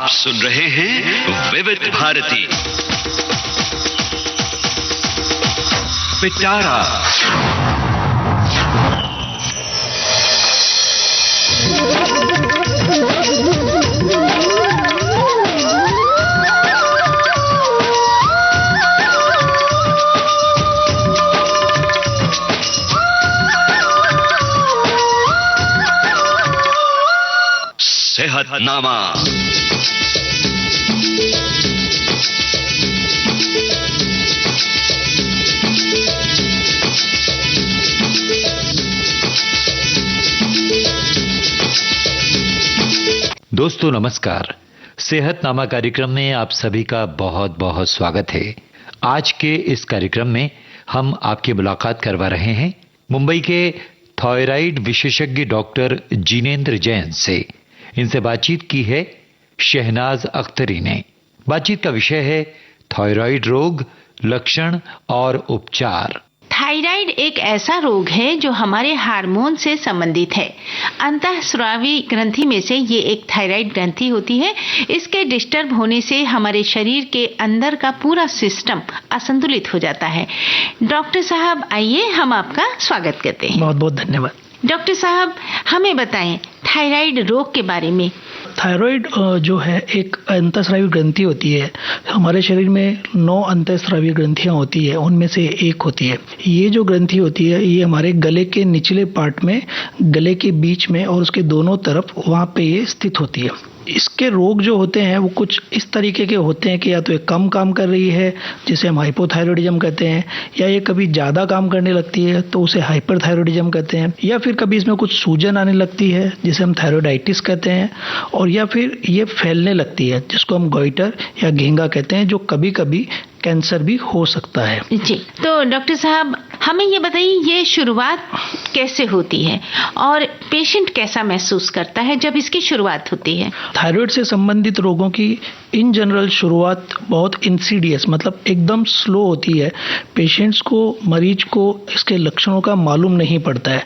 आप सुन रहे हैं विविध भारती पिटारा। सेहतनामा। दोस्तों नमस्कार। सेहतनामा कार्यक्रम में आप सभी का बहुत बहुत स्वागत है। आज के इस कार्यक्रम में हम आपकी मुलाकात करवा रहे हैं मुंबई के थायराइड विशेषज्ञ डॉक्टर जिनेंद्र जैन से। इनसे बातचीत की है शहनाज अख्तरी ने। बातचीत का विषय है थायराइड रोग, लक्षण और उपचार। थायराइड एक ऐसा रोग है जो हमारे हार्मोन से संबंधित है। अंतःस्रावी ग्रंथि में से ये एक थायराइड ग्रंथि होती है। इसके डिस्टर्ब होने से हमारे शरीर के अंदर का पूरा सिस्टम असंतुलित हो जाता है। डॉक्टर साहब आइए, हम आपका स्वागत करते हैं। बहुत बहुत धन्यवाद। डॉक्टर साहब हमें बताएं थायराइड रोग के बारे में। थायराइड जो है एक अंतःस्रावी ग्रंथि होती है। हमारे शरीर में 9 अंतःस्रावी ग्रंथियां होती है, उनमें से एक होती है। ये जो ग्रंथि होती है ये हमारे गले के निचले पार्ट में, गले के बीच में और उसके दोनों तरफ वहाँ पे ये स्थित होती है। इसके रोग जो होते हैं वो कुछ इस तरीके के होते हैं कि या तो ये कम काम कर रही है जिसे हम हाइपोथायरॉयडिज्म कहते हैं, या ये कभी ज़्यादा काम करने लगती है तो उसे हाइपरथायरॉयडिज्म कहते हैं, या फिर कभी इसमें कुछ सूजन आने लगती है जिसे हम थायरॉयडाइटिस कहते हैं, और या फिर ये फैलने लगती है जिसको हम गॉइटर या घेंगा कहते हैं, जो कभी कभी कैंसर भी हो सकता है। जी, तो डॉक्टर साहब हमें ये बताइए ये शुरुआत कैसे होती है और पेशेंट कैसा महसूस करता है जब इसकी शुरुआत होती है? थायराइड से संबंधित रोगों की इन जनरल शुरुआत बहुत इंसीडियस, मतलब एकदम स्लो होती है। पेशेंट्स को, मरीज को इसके लक्षणों का मालूम नहीं पड़ता है।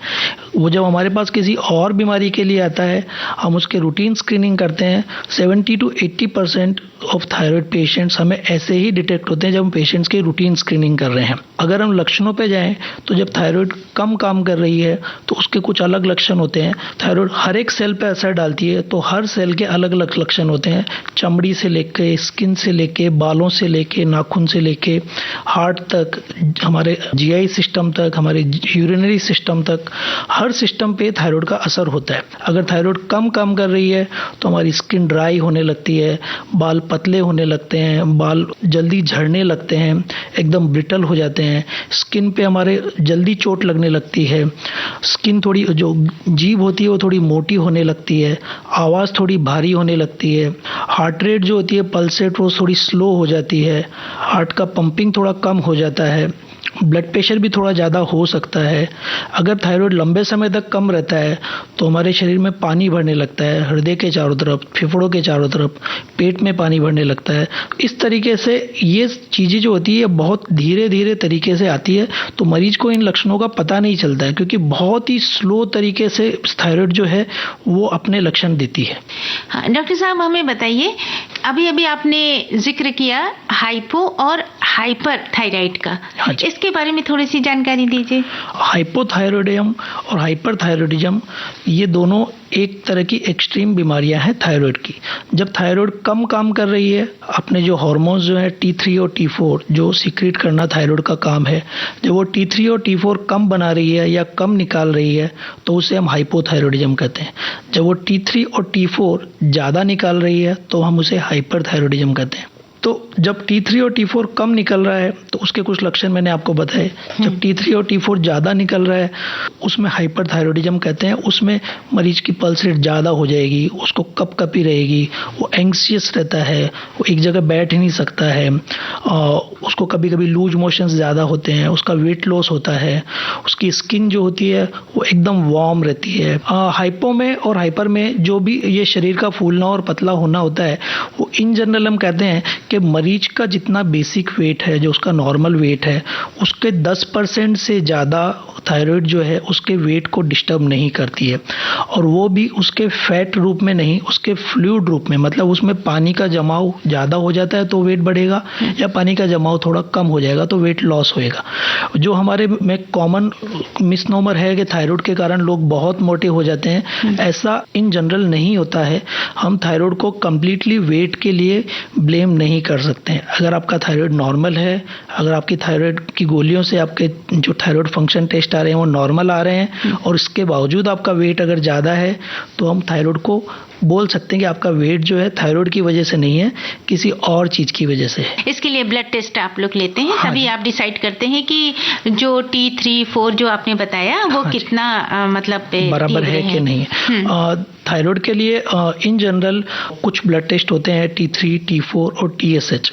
वो जब हमारे पास किसी और बीमारी के लिए आता है, हम उसके रूटीन स्क्रीनिंग करते हैं। 70 to 80% ऑफ थायराइड पेशेंट्स हमें ऐसे ही डिटेक्ट होते हैं जब हम पेशेंट्स की रूटीन स्क्रीनिंग कर रहे हैं। अगर हम लक्षणों पे जाएं तो जब थायराइड कम काम कर रही है तो उसके कुछ अलग लक्षण होते हैं। थायराइड हर एक सेल पे असर डालती है तो हर सेल के अलग अलग लक्षण होते हैं। चमड़ी से लेके, स्किन से लेके, बालों से लेके, नाखून से लेके, हार्ट तक, हमारे जीआई सिस्टम तक, हमारे यूरिनरी सिस्टम तक, हर सिस्टम पे थायराइड का असर होता है। अगर थायराइड कम काम कर रही है तो हमारी स्किन ड्राई होने लगती है, बाल पतले होने लगते हैं, बाल जल्दी झड़ने लगते हैं, एकदम ब्रिटल हो जाते हैं, स्किन पे हमारे जल्दी चोट लगने लगती है, स्किन थोड़ी, जो जीभ होती है वो थोड़ी मोटी होने लगती है, आवाज़ थोड़ी भारी होने लगती है, हार्ट रेट जो होती है, पल्स रेट, वो थोड़ी स्लो हो जाती है, हार्ट का पंपिंग थोड़ा कम हो जाता है, ब्लड प्रेशर भी थोड़ा ज़्यादा हो सकता है। अगर थायराइड लंबे समय तक कम रहता है तो हमारे शरीर में पानी भरने लगता है, हृदय के चारों तरफ, फेफड़ों के चारों तरफ, पेट में पानी भरने लगता है। इस तरीके से ये चीज़ें जो होती है बहुत धीरे धीरे तरीके से आती है, तो मरीज को इन लक्षणों का पता नहीं चलता है क्योंकि बहुत ही स्लो तरीके से थायराइड जो है वो अपने लक्षण देती है। हाँ, डॉक्टर साहब हमें बताइए, अभी अभी आपने जिक्र किया हाइपो और हाइपर थायराइड का। हाँ, इसके बारे में थोड़ी सी जानकारी दीजिए। हाइपोथायरॉयडिज्म और हाइपरथायरॉयडिज्म ये दोनों एक तरह की एक्सट्रीम बीमारियां हैं थायराइड की। जब थायराइड कम काम कर रही है, अपने जो हार्मोन्स जो है T3 और T4 जो सीक्रेट करना थायराइड का काम है, जब वो T3 और T4 कम बना रही है या कम निकाल रही है तो उसे हम हाइपोथायरॉयडिज्म कहते हैं। जब वो T3 और T4 ज़्यादा निकाल रही है तो हम उसे हाइपरथायरॉयडिज्म कहते हैं। तो जब T3 और T4 कम निकल रहा है तो उसके कुछ लक्षण मैंने आपको बताए। जब T3 और T4 ज़्यादा निकल रहा है उसमें हाइपरथायरॉयडिज्म कहते हैं। उसमें मरीज की पल्स रेट ज़्यादा हो जाएगी, उसको कपकपी रहेगी, वो एंग्शियस रहता है, वो एक जगह बैठ ही नहीं सकता है, उसको कभी कभी लूज मोशंस ज़्यादा होते हैं, उसका वेट लॉस होता है, उसकी स्किन जो होती है वो एकदम वार्म रहती है। हाइपो में और हाइपर में जो भी ये शरीर का फूलना और पतला होना होता है वो इन जनरल हम कहते हैं कि मरीज का जितना बेसिक वेट है, जो उसका नॉर्मल वेट है, उसके 10% से ज़्यादा थायराइड जो है उसके वेट को डिस्टर्ब नहीं करती है, और वो भी उसके फैट रूप में नहीं, उसके फ्लूइड रूप में, मतलब मतलब उसमें पानी का जमाव ज़्यादा हो जाता है तो वेट बढ़ेगा, या पानी का जमाव थोड़ा कम हो जाएगा तो वेट लॉस होएगा। जो हमारे में कॉमन मिसनोमर है कि थायराइड के कारण लोग बहुत मोटे हो जाते हैं, ऐसा इन जनरल नहीं होता है। हम थायराइड को कम्प्लीटली वेट के लिए ब्लेम नहीं कर सकते हैं। अगर आपका थायराइड नॉर्मल है, अगर आपकी थायराइड की गोलियों से आपके जो थायराइड फंक्शन टेस्ट आ रहे हैं वो नॉर्मल आ रहे हैं, और इसके बावजूद आपका वेट अगर ज़्यादा है, तो हम थायराइड को बोल सकते हैं कि आपका वेट जो है थायराइड की वजह से नहीं है, किसी और चीज की वजह से है। इसके लिए ब्लड टेस्ट आप लोग लेते हैं, हाँ तभी आप डिसाइड करते हैं कि जो T3-4 जो आपने बताया वो कितना मतलब बराबर है कि नहीं है। थायराइड के लिए इन जनरल कुछ ब्लड टेस्ट होते हैं, T3, T4 और TSH।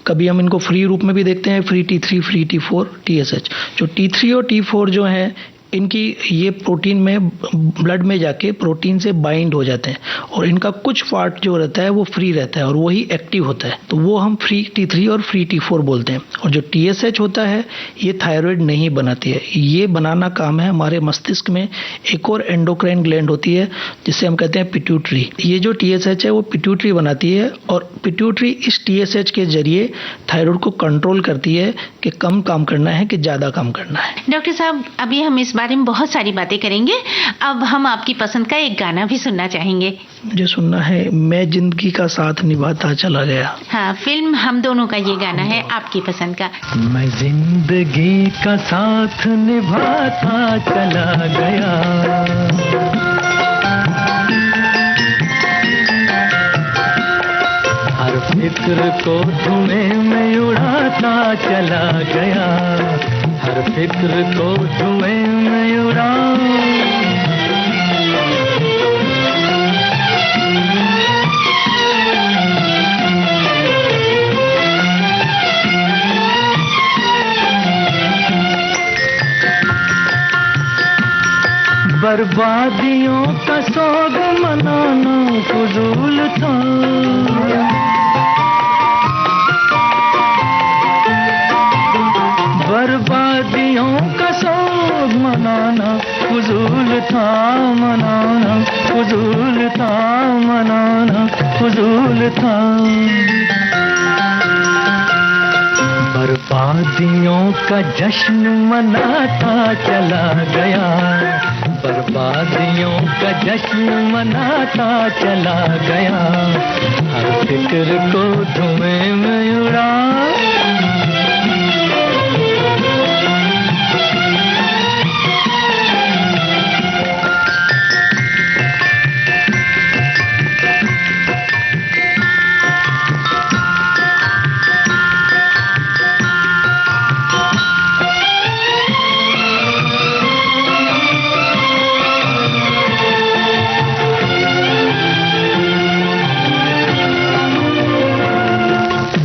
कभी हम इनको फ्री रूप में भी देखते हैं, free T3, free T4, TSH। जो T3 और T4 जो है, इनकी ये प्रोटीन में ब्लड में जाके प्रोटीन से बाइंड हो जाते हैं, और इनका कुछ पार्ट जो रहता है वो फ्री रहता है और वही एक्टिव होता है, तो वो हम फ्री T3 और फ्री T4 बोलते हैं। और जो TSH होता है ये थायराइड नहीं बनाती है, ये बनाना काम है हमारे मस्तिष्क में एक और एंडोक्राइन ग्लैंड होती है जिसे हम कहते हैं पिट्यूटरी। ये जो TSH है वो पिट्यूटरी बनाती है, और पिट्यूटरी इस TSH के जरिए थायराइड को कंट्रोल करती है कि कम काम करना है कि ज़्यादा काम करना है। डॉक्टर साहब, अभी हम इस बारे में बहुत सारी बातें करेंगे, अब हम आपकी पसंद का एक गाना भी सुनना चाहेंगे। मुझे सुनना है मैं जिंदगी का साथ निभाता चला गया। हाँ, फिल्म हम दोनों का ये गाना है आपकी पसंद का। मैं जिंदगी का साथ निभाता चला गया, हर फिक्र को धुएं में उड़ाता चला गया, हर फिक्र को धुएं में उड़ा। बर्बादियों का सोग मनाना फजूल था, बर्बादियों का सोग मनाना फजूल था, मनाना फजूल था, मनाना फजूल था। बर्बादियों का जश्न मनाता चला गया, बर्बादियों का जश्न मनाता चला गया, हर फिक्र को धुएं में उड़ा।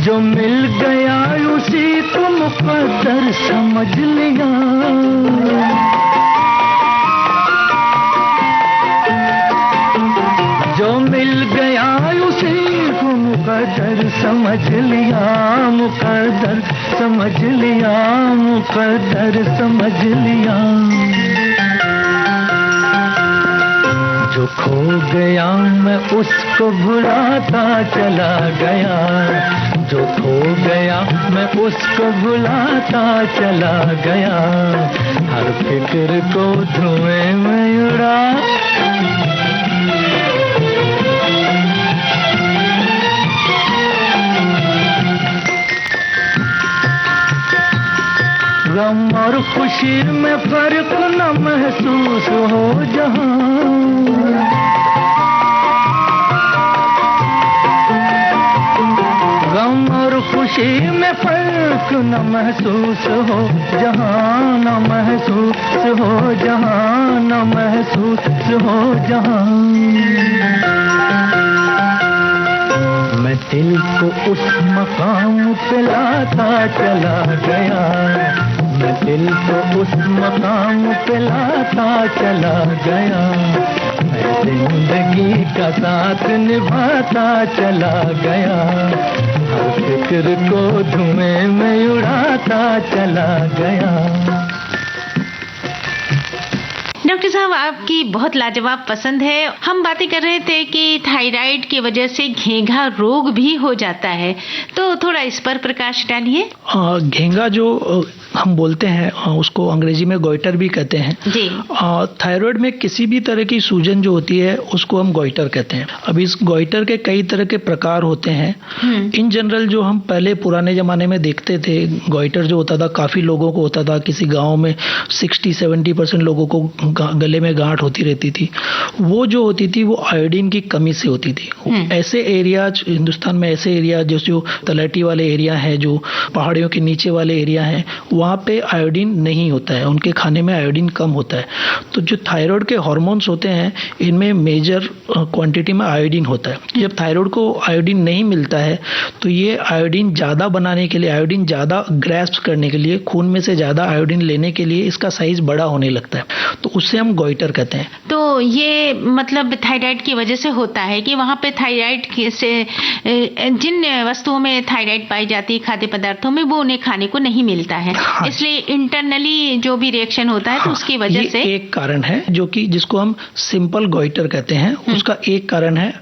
जो मिल गया उसी को मुकद्दर समझ लिया, जो मिल गया उसी को मुकद्दर समझ लिया, मुकद्दर समझ लिया, मुकद्दर समझ लिया। जो खो गया मैं उसको भुलाता चला गया, जो खो गया मैं उसको भुलाता चला गया, हर फिक्र को धुएं में उड़ा। गम और खुशी में फर्क न महसूस हो जहां, गम और खुशी में फर्क न महसूस हो जहां, न महसूस हो जहां, न महसूस हो जहां। मैं दिल को उस मकाम पे लाता चला गया, मैं दिल को उस मकाम पे लाता चला गया, मैं जिंदगी का साथ निभाता चला गया, हर फिक्र को धुएं में उड़ाता चला गया। डॉक्टर साहब, आपकी बहुत लाजवाब पसंद है। हम बातें कर रहे थे कि थायराइड की वजह से घेंघा रोग भी हो जाता है, तो थोड़ा इस पर प्रकाश डालिए। घेंघा जो हम बोलते हैं उसको अंग्रेजी में गोइटर भी कहते हैं जी। थायराइड में किसी भी तरह की सूजन जो होती है उसको हम गोइटर कहते हैं। अब इस गोइटर के कई तरह के प्रकार होते हैं। इन जनरल जो हम पहले पुराने जमाने में देखते थे, गोइटर जो होता था काफी लोगों को होता था, किसी गांव में 60-70% लोगों को गले में गांठ होती रहती थी। वो जो होती थी वो आयोडीन की कमी से होती थी। ऐसे एरिया हिंदुस्तान में, ऐसे एरिया जो तलहटी वाले एरिया है, जो पहाड़ियों के नीचे वाले एरिया है, वहाँ पे आयोडीन नहीं होता है, उनके खाने में आयोडीन कम होता है। तो जो थायराइड के हार्मोन्स होते हैं इनमें मेजर क्वांटिटी में आयोडीन होता है। जब थायराइड को आयोडीन नहीं मिलता है तो ये आयोडीन ज़्यादा बनाने के लिए, आयोडीन ज़्यादा ग्रैस्प करने के लिए, खून में से ज़्यादा आयोडीन लेने के लिए इसका साइज बड़ा होने लगता है, तो उससे हम गोइटर कहते हैं। तो ये मतलब थायराइड की वजह से होता है कि वहाँ पे थायराइड से जिन वस्तुओं में थायराइड पाई जाती है, खाद्य पदार्थों में, वो उन्हें खाने को नहीं मिलता है। हाँ। इसलिए इंटरनली जो भी रिएक्शन होता है, हाँ, तो उसकी वजह से एक कारण है जो कि जिसको हम सिंपल गोइटर कहते हैं, उसका एक कारण है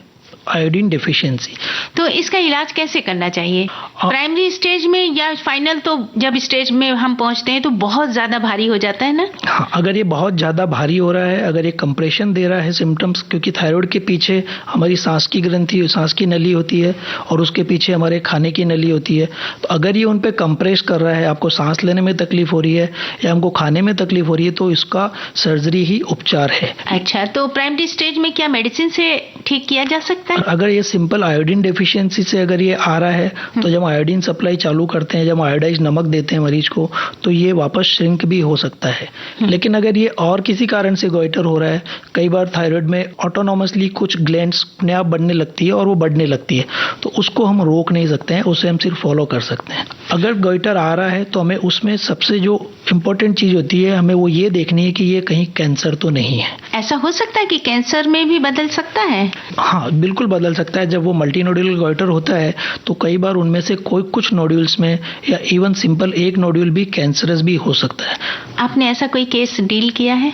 आयोडीन डेफिशिएंसी। तो इसका इलाज कैसे करना चाहिए? प्राइमरी स्टेज में या फाइनल? तो जब स्टेज में हम पहुंचते हैं तो बहुत ज्यादा भारी हो जाता है ना? हाँ, अगर ये बहुत ज्यादा भारी हो रहा है, अगर ये कंप्रेशन दे रहा है सिम्टम्स, क्योंकि थायराइड के पीछे हमारी सांस की ग्रंथि, सांस की नली होती है और उसके पीछे हमारे खाने की नली होती है, तो अगर ये उन पे कंप्रेस कर रहा है, आपको सांस लेने में तकलीफ हो रही है या हमको खाने में तकलीफ हो रही है, तो इसका सर्जरी ही उपचार है। अच्छा, तो प्राइमरी स्टेज में क्या मेडिसिन से ठीक किया जा सकता है? अगर ये सिंपल आयोडीन डेफिशिएंसी से अगर ये आ रहा है तो जब आयोडीन सप्लाई चालू करते हैं, जब आयोडाइज नमक देते हैं मरीज को, तो ये वापस श्रिंक भी हो सकता है। लेकिन अगर ये और किसी कारण से गोइटर हो रहा है, कई बार थायराइड में ऑटोनॉमसली कुछ ग्लैंड्स अपने आप बढ़ने लगती है और वो बढ़ने लगती है, तो उसको हम रोक नहीं सकते हैं, उसे हम सिर्फ फॉलो कर सकते हैं। अगर गोइटर आ रहा है तो हमें उसमें सबसे जो इम्पोर्टेंट चीज होती है, हमें वो ये देखनी है कि ये कहीं कैंसर तो नहीं है। ऐसा हो सकता है कि कैंसर में भी बदल सकता है? हाँ, बिल्कुल बदल सकता है। जब वो मल्टी नोड्यूलर गोइटर होता है तो कई बार उनमें से कुछ नोड्यूल्स में या इवन सिंपल एक नोड्यूल भी कैंसरस भी हो सकता है। आपने ऐसा कोई केस डील किया है?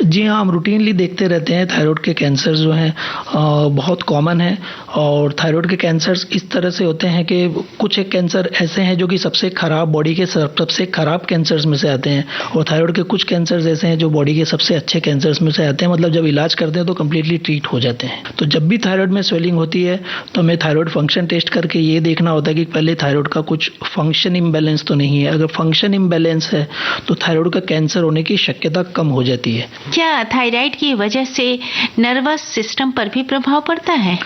जी हाँ, हम रूटीनली देखते रहते हैं। थायराइड के कैंसर जो हैं बहुत कॉमन है, और थायराइड के कैंसर्स इस तरह से होते हैं कि कुछ एक कैंसर ऐसे हैं जो कि सबसे खराब, बॉडी के सबसे खराब कैंसर्स में से आते हैं, और थायराइड के कुछ कैंसर्स ऐसे हैं जो बॉडी के सबसे अच्छे कैंसर्स में से आते हैं। मतलब जब इलाज करते हैं तो कम्प्लीटली ट्रीट हो जाते हैं। तो जब भी थायराइड में स्वेलिंग होती है तो हमें थायराइड फंक्शन टेस्ट करके ये देखना होता है कि पहले थायराइड का कुछ फंक्शन इम्बैलेंस तो नहीं है। अगर फंक्शन इम्बैलेंस है तो थायराइड का कैंसर होने की शक्यता कम हो जाती है। क्या थायराइड की वजह से नर्वस सिस्टम पर भी प्रभाव पड़ता है?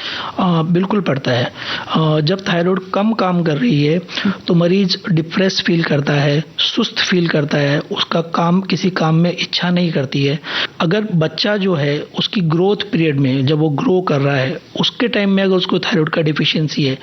बिल्कुल पड़ता है। जब थायराइड कम काम कर रही है तो मरीज डिप्रेस फील करता है, सुस्त फील करता है, उसका किसी काम में इच्छा नहीं करती है। अगर बच्चा जो है उसकी ग्रोथ पीरियड में, जब वो ग्रो कर रहा है, उसके टाइम में अगर उसको थायराइड का डिफिशियंसी है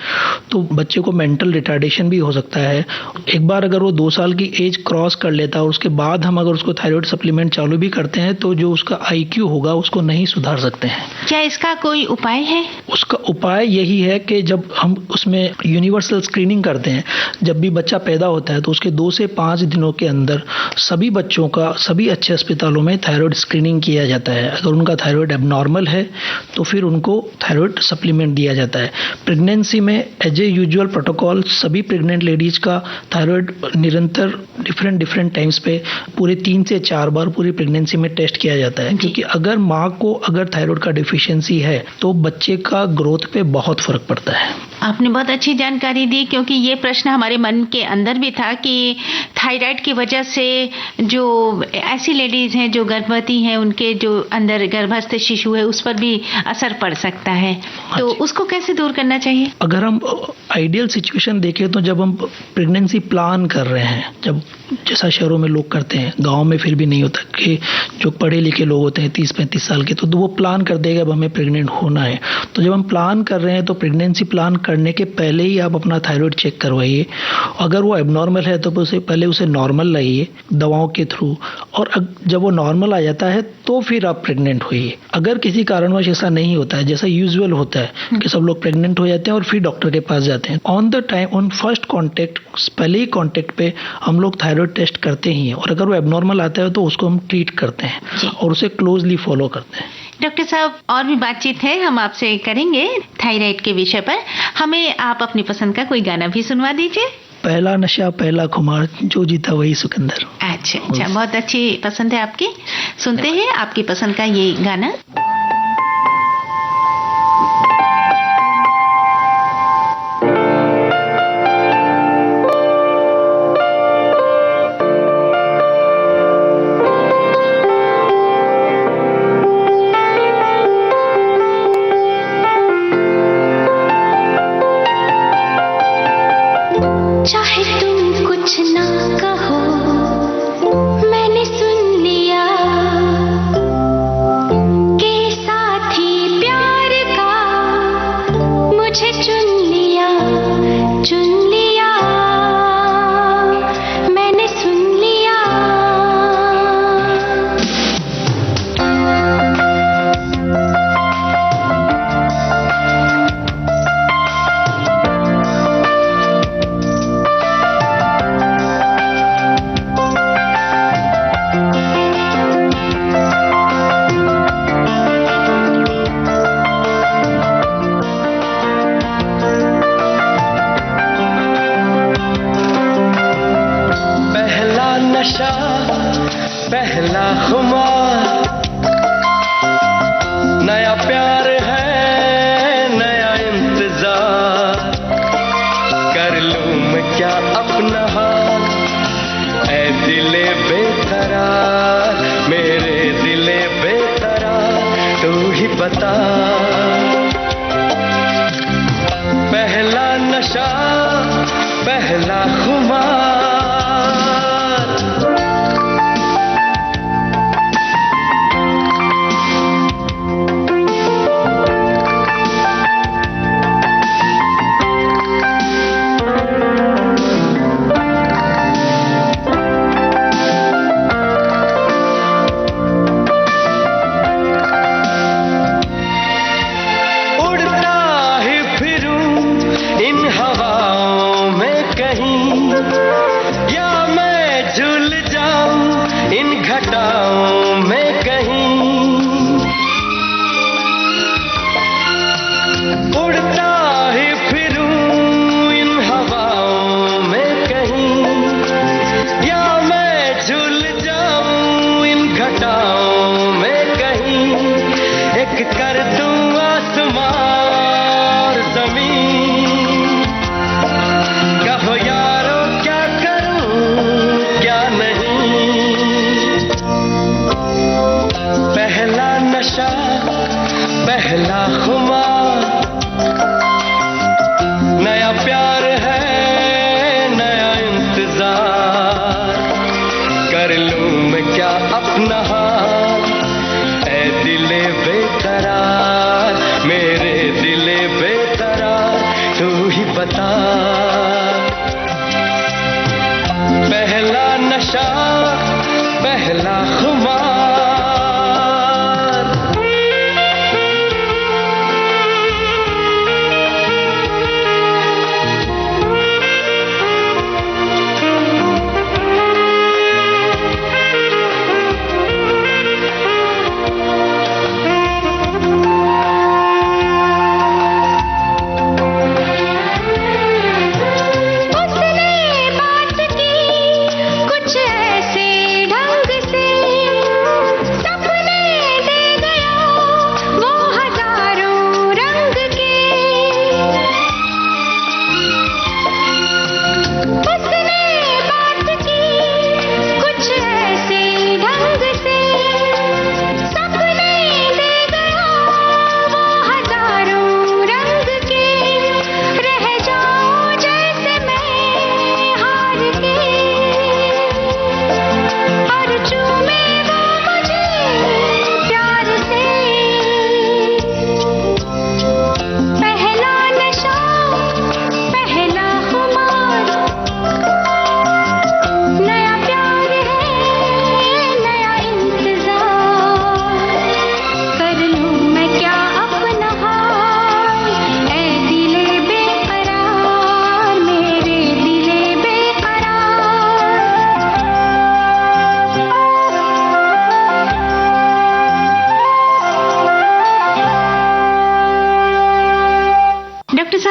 तो बच्चे को मेंटल रिटार्डेशन भी हो सकता है। एक बार अगर वो 2 साल की एज क्रॉस कर लेता है और उसके बाद हम अगर उसको थायराइड सप्लीमेंट चालू भी करते हैं तो जो उसका IQ होगा उसको नहीं सुधार सकते हैं। क्या इसका कोई उपाय है? उसका उपाय यही है कि जब हम उसमें यूनिवर्सल स्क्रीनिंग करते हैं, जब भी बच्चा पैदा होता है तो उसके 2 से 5 दिनों के अंदर सभी बच्चों का सभी अच्छे अस्पतालों में थायराइड स्क्रीनिंग किया जाता है। अगर उनका थायराइड एबनॉर्मल है तो फिर उनको थायराइड सप्लीमेंट दिया जाता है। प्रेगनेंसी में एज ए यूजुअल प्रोटोकॉल सभी प्रेग्नेंट लेडीज का थायराइड निरंतर डिफरेंट टाइम्स पे पूरे 3 से 4 बार पूरी प्रेगनेंसी में टेस्ट किया जाता है, क्योंकि अगर माँ को अगर थायराइड का डिफिशियंसी है तो बच्चे का ग्रोथ पे बहुत फर्क पड़ता है। आपने बहुत अच्छी जानकारी दी, क्योंकि ये प्रश्न हमारे मन के अंदर भी था कि थायराइड की वजह से जो ऐसी लेडीज हैं जो गर्भवती हैं, उनके जो अंदर गर्भस्थ शिशु है उस पर भी असर पड़ सकता है, तो उसको कैसे दूर करना चाहिए? अगर हम आइडियल सिचुएशन देखें तो जब हम प्रेगनेंसी प्लान कर रहे हैं, जब जैसा शहरों में लोग करते हैं, गांव में फिर भी नहीं होता, कि जो पढ़े लिखे लोग होते हैं 30-35 साल के, तो वो प्लान कर देगा अब हमें प्रेग्नेंट होना है। तो जब हम प्लान कर रहे हैं तो प्रेगनेंसी प्लान करने के पहले ही आप अपना थायराइड चेक करवाइए। अगर वो एबनॉर्मल है तो पहले उसे नॉर्मल लाइए दवाओं के थ्रू, और जब वो नॉर्मल आ जाता है तो फिर आप प्रेग्नेंट होइए। अगर किसी कारणवश ऐसा नहीं होता है, जैसा यूजुअल होता है कि सब लोग प्रेग्नेंट हो जाते हैं और फिर डॉक्टर के पास जाते हैं, on the time, on first contact, पहले ही कॉन्टेक्ट पे हम लोग थायराइड टेस्ट करते ही हैं, और अगर वो एबनॉर्मल आता है तो उसको हम ट्रीट करते हैं और उसे क्लोजली फॉलो करते हैं। डॉक्टर साहब, और भी बातचीत है, हम आपसे करेंगे थायराइड के विषय पर। हमें आप अपनी पसंद का कोई गाना भी सुनवा दीजिए। पहला नशा पहला खुमार, जो जीता वही सिकंदर। अच्छा, बहुत अच्छी पसंद है आपकी। सुनते हैं आपकी पसंद का ये गाना। चाहे तुम कुछ ना कहो, मैंने सुन लिया कि साथी प्यार का मुझे चुन लिया, मैंने सुन लिया। नशा पहला खुमार, नया प्यार है नया इंतजार, कर लूं मैं क्या अपना हाल, ऐ दिले बेकरार, मेरे दिले बेकरार, तू ही बता। पहला नशा पहला खुमार, घटाओं में कहीं उड़ता ही फिरूं इन हवाओं में कहीं, या मैं झूल जाऊं इन घटाओं में कहीं, एक कर दूं आसमां और जमीन, कहो यारो क्या करूं क्या नहीं। पहला नशा पहला खुमार, नया प्यार है नया इंतजार, कर लूं मैं क्या अपना हाल, ऐ दिले बेकरार, मेरे दिले बेकरार, तू ही बता। पहला नशा पहला खुमार। उसने बात की कुछ ऐसे ढंग से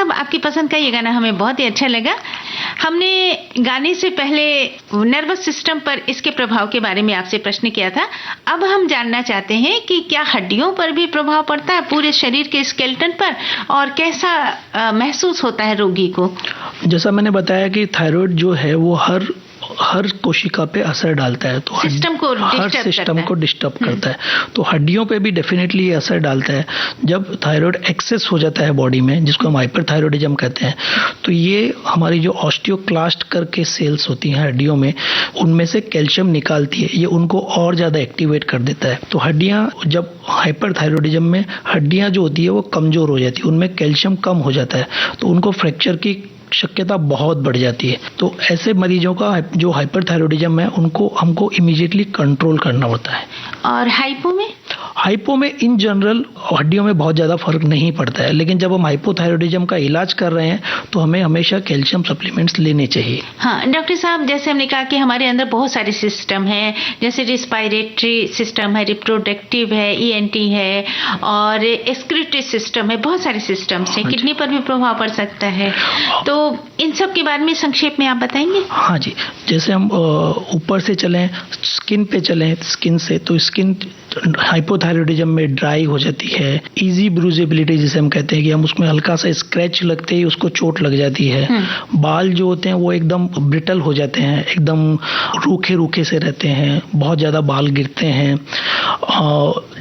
साहब, आपकी पसंद का ये गाना हमें बहुत ही अच्छा लगा। हमने गाने से पहले नर्वस सिस्टम पर इसके प्रभाव के बारे में आपसे प्रश्न किया था। अब हम जानना चाहते हैं कि क्या हड्डियों पर भी प्रभाव पड़ता है, पूरे शरीर के स्केलेटन पर, और कैसा महसूस होता है रोगी को? जैसा मैंने बताया कि थायराइड जो है वो हर कोशिका पे असर डालता है, तो सिस्टम को हर सिस्टम को डिस्टर्ब करता है, तो हड्डियों पे भी डेफिनेटली ये असर डालता है। जब थायराइड एक्सेस हो जाता है बॉडी में, जिसको हम हाइपरथायराइडिज्म कहते हैं, तो ये हमारी जो ऑस्टियोक्लास्ट करके सेल्स होती हैं हड्डियों में, उनमें से कैल्शियम निकालती है, ये उनको और ज़्यादा एक्टिवेट कर देता है। तो हड्डियाँ जब हाइपरथायराइडिज्म में हड्डियाँ जो होती है वो कमज़ोर हो जाती है, उनमें कैल्शियम कम हो जाता है, तो उनको फ्रैक्चर की शक्यता बहुत बढ़ जाती है। तो ऐसे मरीजों का जो हाइपरथायराइडिज्म है उनको हमको इमीडिएटली कंट्रोल करना होता है। और हाइपो में इन जनरल हड्डियों में बहुत ज़्यादा फर्क नहीं पड़ता है, लेकिन जब हम हाइपोथायराइडिज्म का इलाज कर रहे हैं तो हमें हमेशा कैल्शियम सप्लीमेंट्स लेने चाहिए। हाँ डॉक्टर साहब, जैसे हमने कहा कि हमारे अंदर बहुत सारे सिस्टम हैं, जैसे रिस्पायरेटरी सिस्टम है, रिप्रोडक्टिव है, ENT है, और एक्सक्रीटरी सिस्टम है, बहुत सारे सिस्टम्स हैं। किडनी पर भी प्रभाव पड़ सकता है, तो इन सब के बारे में संक्षेप में आप बताएंगे? हाँ जी, जैसे हम ऊपर से चलें, स्किन पे चलें, स्किन से, तो स्किन हाइपोथायराइडिज्म में ड्राई हो जाती है, इजी ब्रूजेबिलिटी जिसे हम कहते हैं कि हम उसमें हल्का सा स्क्रैच लगते ही उसको चोट लग जाती है। बाल जो होते हैं वो एकदम ब्रिटल हो जाते हैं, एकदम रूखे रूखे से रहते हैं, बहुत ज़्यादा बाल गिरते हैं,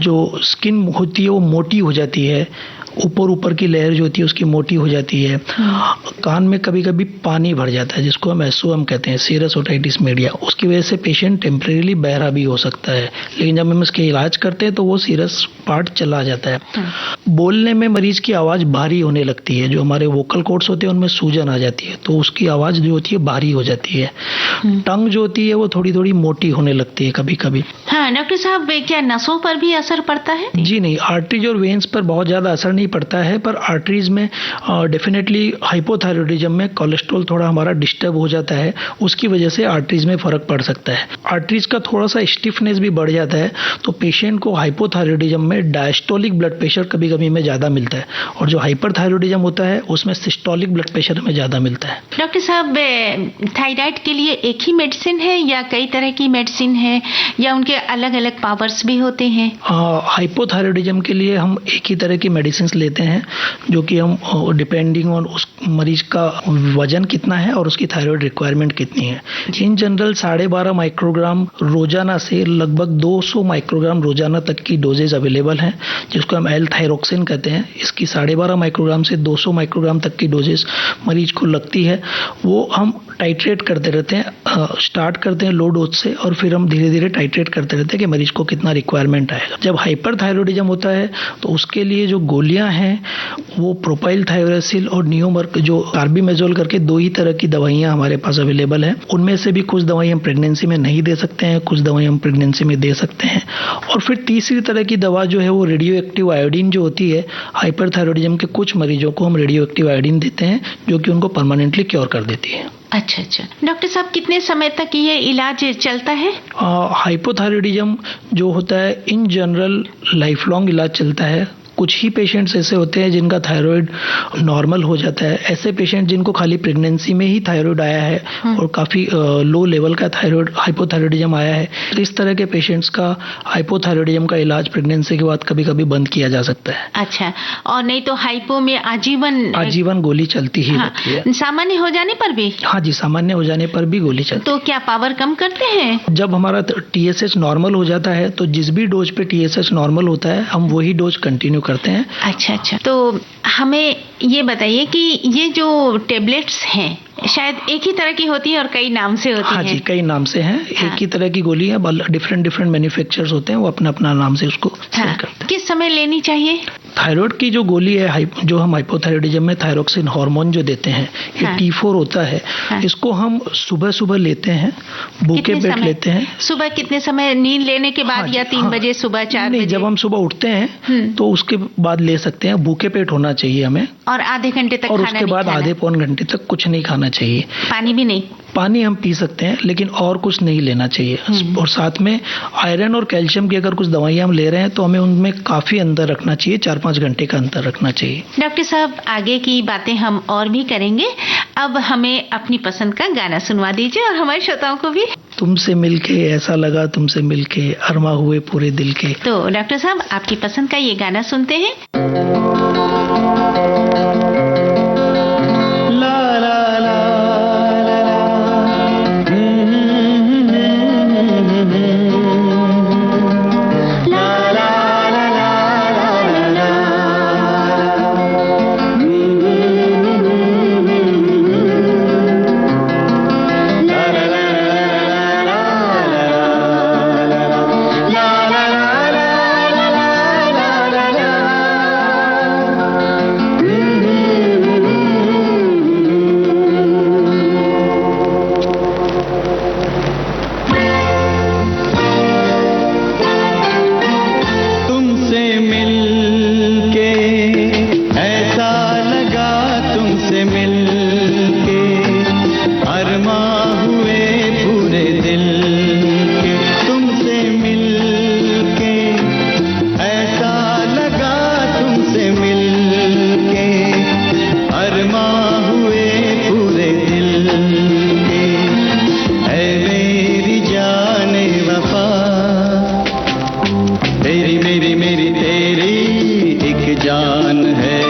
जो स्किन होती है वो मोटी हो जाती है, ऊपर की लेयर जो होती है उसकी मोटी हो जाती है, कान में कभी कभी पानी भर जाता है, जिसको हम SOM कहते हैं, सीरस ओटाइटिस मीडिया। उसकी वजह से पेशेंट टेम्परेरी बहरा भी हो सकता है, लेकिन जब हम इसके इलाज करते हैं तो वो सीरस पार्ट चला जाता है। बोलने में मरीज की आवाज़ भारी होने लगती है, जो हमारे वोकल कॉर्ड्स होते हैं उनमें सूजन आ जाती है, तो उसकी आवाज़ जो होती है भारी हो जाती है। टंग जो होती है वो थोड़ी थोड़ी मोटी होने लगती है कभी कभी। हाँ डॉक्टर साहब, क्या नसों पर भी असर पड़ता है? जी नहीं, आर्टरीज और वेन्स पर बहुत ज़्यादा असर नहीं पड़ता है, पर आर्टरीज में डेफिनेटली हाइपोथायराइडिज्म में कोलेस्ट्रॉल थोड़ा हमारा डिस्टर्ब हो जाता है, उसकी वजह से आर्टरीज में फर्क पड़ सकता है। आर्टरीज का थोड़ा सा स्टिफनेस भी बढ़ जाता है, तो पेशेंट को हाइपोथायराइडिज्म में डायस्टोलिक ब्लड प्रेशर कभी कभी में ज़्यादा मिलता है, और जो हाइपरथायराइडिज्म होता है उसमें सिस्टोलिक ब्लड प्रेशर में ज़्यादा मिलता है। डॉक्टर साहब, थायराइड के लिए एक ही मेडिसिन है या कई तरह की मेडिसिन है, या उनके अलग अलग पावर्स भी होते हैं? हाइपोथायराइडिज्म के लिए हम एक ही तरह की मेडिसिन लेते हैं, जो कि हम डिपेंडिंग ऑन उस मरीज का वजन कितना है और उसकी थायराइड रिक्वायरमेंट कितनी है। इन जनरल 12.5 माइक्रोग्राम रोजाना से लगभग 200 माइक्रोग्राम रोजाना तक की डोजेज अवेलेबल हैं, जिसको हम L-थायरोक्सिन कहते हैं। इसकी 12.5 माइक्रोग्राम से 200 माइक्रोग्राम तक की डोजेज मरीज को लगती है। वो हम टाइट्रेट करते रहते हैं, स्टार्ट करते हैं लो डोज से, और फिर हम धीरे धीरे टाइट्रेट करते रहते हैं कि मरीज को कितना रिक्वायरमेंट आएगा। जब हाइपरथायराइडिज्म होता है तो उसके लिए जो गोलियां हैं वो प्रोपाइल थायोरेसिल और नियोमर्क, जो कार्बिमेजोल करके 2 ही तरह की दवाइयां हमारे पास अवेलेबल हैं। उनमें से भी कुछ दवाई हम प्रेगनेंसी में नहीं दे सकते हैं, कुछ दवाई हम प्रेगनेंसी में दे सकते हैं। और फिर तीसरी तरह की दवा जो है वो रेडियो एक्टिव आयोडीन जो होती है, हाइपरथायराइडिज्म के कुछ मरीजों को हम रेडियो एक्टिव आयोडीन देते हैं, जो कि उनको परमानेंटली क्योर कर देती है। अच्छा। डॉक्टर साहब, कितने समय तक ये इलाज चलता है? हाइपोथायराइडिज्म जो होता है इन जनरल लाइफ लॉन्ग इलाज चलता है। कुछ ही पेशेंट्स ऐसे होते हैं जिनका थायराइड नॉर्मल हो जाता है। ऐसे पेशेंट जिनको खाली प्रेगनेंसी में ही थायराइड आया है और काफ़ी लो लेवल का थायराइड हाइपोथायराइडिज्म आया है, तो इस तरह के पेशेंट्स का हाइपोथायराइडिज्म का इलाज प्रेगनेंसी के बाद कभी कभी बंद किया जा सकता है। अच्छा, और नहीं तो हाइपो में आजीवन गोली चलती ही रहती है। सामान्य हो जाने पर भी? हाँ जी, सामान्य हो जाने पर भी गोली चलती है। तो क्या पावर कम करते हैं? जब हमारा TSH नॉर्मल हो जाता है तो जिस भी डोज पे TSH नॉर्मल होता है हम वही डोज कंटिन्यू करते हैं। अच्छा, तो हमें ये बताइए कि ये जो टेबलेट्स हैं शायद एक ही तरह की होती है और कई नाम से होती है? हाँ जी, कई नाम से हैं। एक ही तरह की गोली है, डिफरेंट मैन्युफैक्चरर्स होते हैं, वो अपना अपना नाम से उसको सेल करते हैं। किस समय लेनी चाहिए? थायराइड की जो गोली है, जो हम हाइपोथायराइडिज्म में थायरोक्सिन हार्मोन जो देते हैं, ये T4 होता है। इसको हम सुबह लेते हैं, बूके पेट लेते हैं। सुबह कितने समय? नींद लेने के बाद या 3 बजे, सुबह 4 बजे? जब हम सुबह उठते हैं तो उसके बाद ले सकते हैं। भूखे पेट होना चाहिए हमें, और आधे घंटे तक और उसके बाद आधे पौन घंटे तक कुछ नहीं खाना चाहिए। पानी भी नहीं? पानी हम पी सकते हैं, लेकिन और कुछ नहीं लेना चाहिए। और साथ में आयरन और कैल्शियम की अगर कुछ दवाइयाँ हम ले रहे हैं तो हमें उनमें काफ़ी अंदर रखना चाहिए, 4-5 घंटे का अंतर रखना चाहिए। डॉक्टर साहब, आगे की बातें हम और भी करेंगे। अब हमें अपनी पसंद का गाना सुनवा दीजिए और हमारे श्रोताओं को भी। तुमसे मिलके ऐसा लगा, तुमसे मिलके अरमा हुए पूरे दिल के। तो डॉक्टर साहब, आपकी पसंद का ये गाना सुनते हैं। ला ला ला तेरी मेरी मेरी तेरी एक जान है।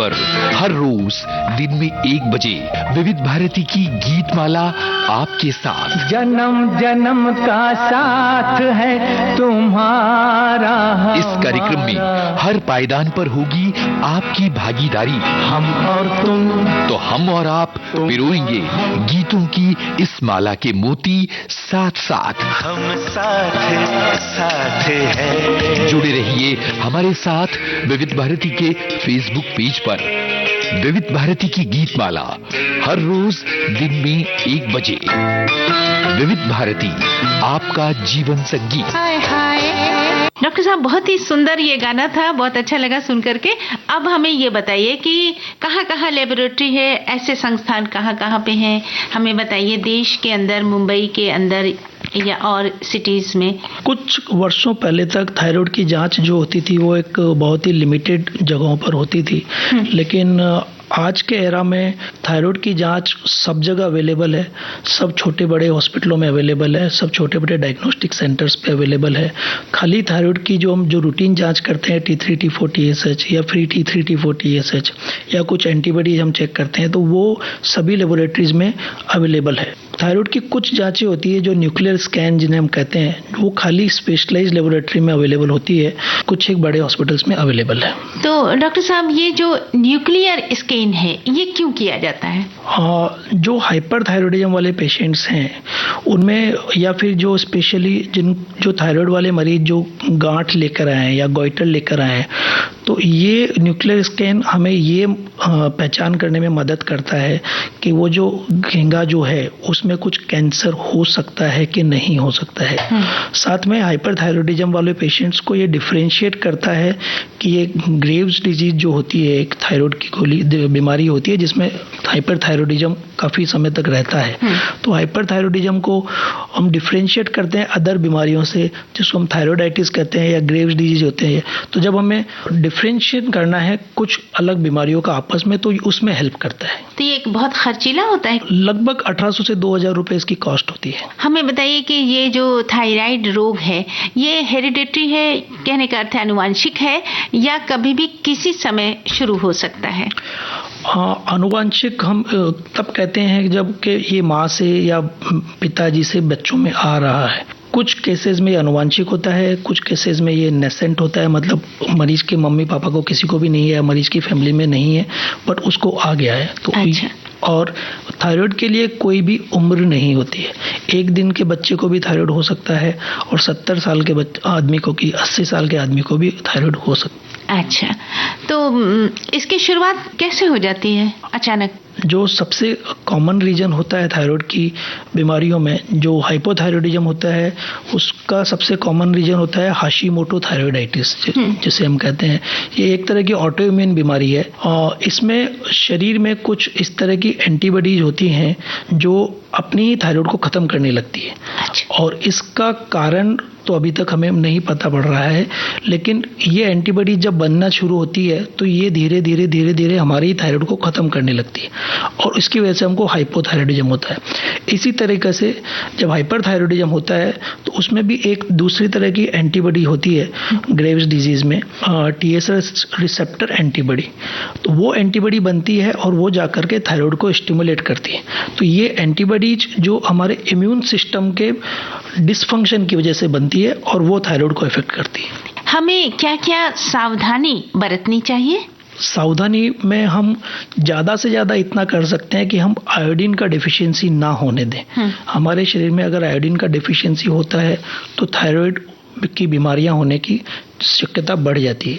पर हर रोज दिन में 1 बजे विविध भारती की गीत माला आपके साथ। जन्म जन्म का साथ है तुम्हारा। इस कार्यक्रम में हर पायदान पर होगी आपकी भागीदारी। हम और तुम, तो हम और आप पिरोएंगे गीतों की इस माला के मोती साथ साथ। हम साथ हैं। जुड़े रहिए हमारे साथ विविध भारती के फेसबुक पेज पर। विविध भारती की गीत माला हर रोज दिन में 1 बजे। विविध भारती, आपका जीवन संगीत। हाय हाय डॉक्टर साहब, बहुत ही सुंदर ये गाना था, बहुत अच्छा लगा सुन करके। अब हमें ये बताइए कि कहाँ कहाँ लेबोरेटरी है, ऐसे संस्थान कहाँ कहाँ पे हैं, हमें बताइए देश के अंदर, मुंबई के अंदर या और सिटीज में। कुछ वर्षों पहले तक थायराइड की जांच जो होती थी वो एक बहुत ही लिमिटेड जगहों पर होती थी, लेकिन आज के एरा में थायराइड की जांच सब जगह अवेलेबल है। सब छोटे बड़े हॉस्पिटलों में अवेलेबल है, सब छोटे बड़े डायग्नोस्टिक सेंटर्स पे अवेलेबल है। खाली थायराइड की जो हम रूटीन जांच करते हैं T3 T4 TSH या फ्री T3 T4 TSH या कुछ एंटीबॉडीज हम चेक करते हैं, तो वो सभी लेबोरेटरीज में अवेलेबल है। थायराइड की कुछ जांचें होती है जो न्यूक्लियर स्कैन जिन्हें हम कहते हैं, वो खाली स्पेशलाइज्ड लेबोरेटरी में अवेलेबल होती है, कुछ एक बड़े हॉस्पिटल्स में अवेलेबल है। तो डॉक्टर साहब, ये जो न्यूक्लियर स्कैन है ये क्यों किया जाता है? जो हाइपरथायराइडिज्म वाले पेशेंट्स हैं उनमें, या फिर जो स्पेशली जो थायराइड वाले मरीज जो गांठ लेकर आए हैं या गोइटर लेकर आए हैं, तो ये न्यूक्लियर स्कैन हमें ये पहचान करने में मदद करता है कि वो जो घेंगा जो है उसमें कुछ कैंसर हो सकता है कि नहीं हो सकता है। साथ में हाइपरथायराइडिज्म वाले पेशेंट्स को ये डिफरेंशिएट करता है कि ये ग्रेव्स डिजीज जो होती है, एक थायराइड की बीमारी होती है जिसमें हाइपरथायराइडिज्म काफ़ी समय तक रहता है, तो हाइपरथायराइडिज्म को हम डिफरेंशिएट करते हैं अदर बीमारियों से, जिसको हम थायराइडाइटिस कहते हैं या ग्रेव्स डिजीज होते हैं। तो जब हमें डिफरेंशिएट करना है कुछ अलग बीमारियों का आपस में, तो उसमें हेल्प करता है। तो ये एक बहुत खर्चीला होता है? लगभग 1800 से 2000 रुपए इसकी कॉस्ट होती है। हमें बताइए कि ये जो थायराइड रोग है ये हेरिडिटरी है, कहने का अर्थ है अनुवांशिक है, या कभी भी किसी समय शुरू हो सकता है? अनुवांशिक हम तब कहते हैं जब कि ये माँ से या पिताजी से बच्चों में आ रहा है। कुछ केसेस में अनुवांशिक होता है, कुछ केसेस में ये नेसेंट होता है, मतलब मरीज के मम्मी पापा को किसी को भी नहीं है, मरीज की फैमिली में नहीं है, बट उसको आ गया है। तो अच्छा। और थायराइड के लिए कोई भी उम्र नहीं होती है। 1 दिन के बच्चे को भी थायराइड हो सकता है और 70 साल के आदमी को, 80 साल के आदमी को भी थायराइड हो सकता है। अच्छा, तो इसकी शुरुआत कैसे हो जाती है अचानक? जो सबसे कॉमन रीजन होता है थायराइड की बीमारियों में, जो हाइपोथायराइडिज्म होता है, उसका सबसे कॉमन रीजन होता है हाशिमोटो थायराइडाइटिस, जिसे हम कहते हैं। ये एक तरह की ऑटो इम्यून बीमारी है और इसमें शरीर में कुछ इस तरह की एंटीबॉडीज होती हैं जो अपनी ही थायराइड को खत्म करने लगती है। अच्छा। और इसका कारण तो अभी तक हमें नहीं पता पड़ रहा है, लेकिन ये एंटीबॉडी जब बनना शुरू होती है तो ये धीरे धीरे हमारी थायराइड को खत्म करने लगती है और इसकी वजह से हमको हाइपोथायराइडिज्म होता है। इसी तरीके से जब हाइपरथायराइडिज्म होता है तो उसमें भी एक दूसरी तरह की एंटीबॉडी होती है ग्रेव्स डिजीज में, TSH रिसेप्टर एंटीबॉडी। तो वो एंटीबॉडी बनती है और वो जाकर के थायराइड को स्टिमुलेट करती है। तो ये एंटीबॉडीज जो हमारे इम्यून सिस्टम के डिसफंक्शन की वजह से बनती है और वो थायराइड को इफेक्ट करती है। हमें क्या क्या सावधानी बरतनी चाहिए? सावधानी में हम ज़्यादा से ज़्यादा इतना कर सकते हैं कि हम आयोडीन का डिफिशियंसी ना होने दें। हमारे शरीर में अगर आयोडीन का डिफिशियंसी होता है तो थायराइड की बीमारियां होने की शक्यता बढ़ जाती है।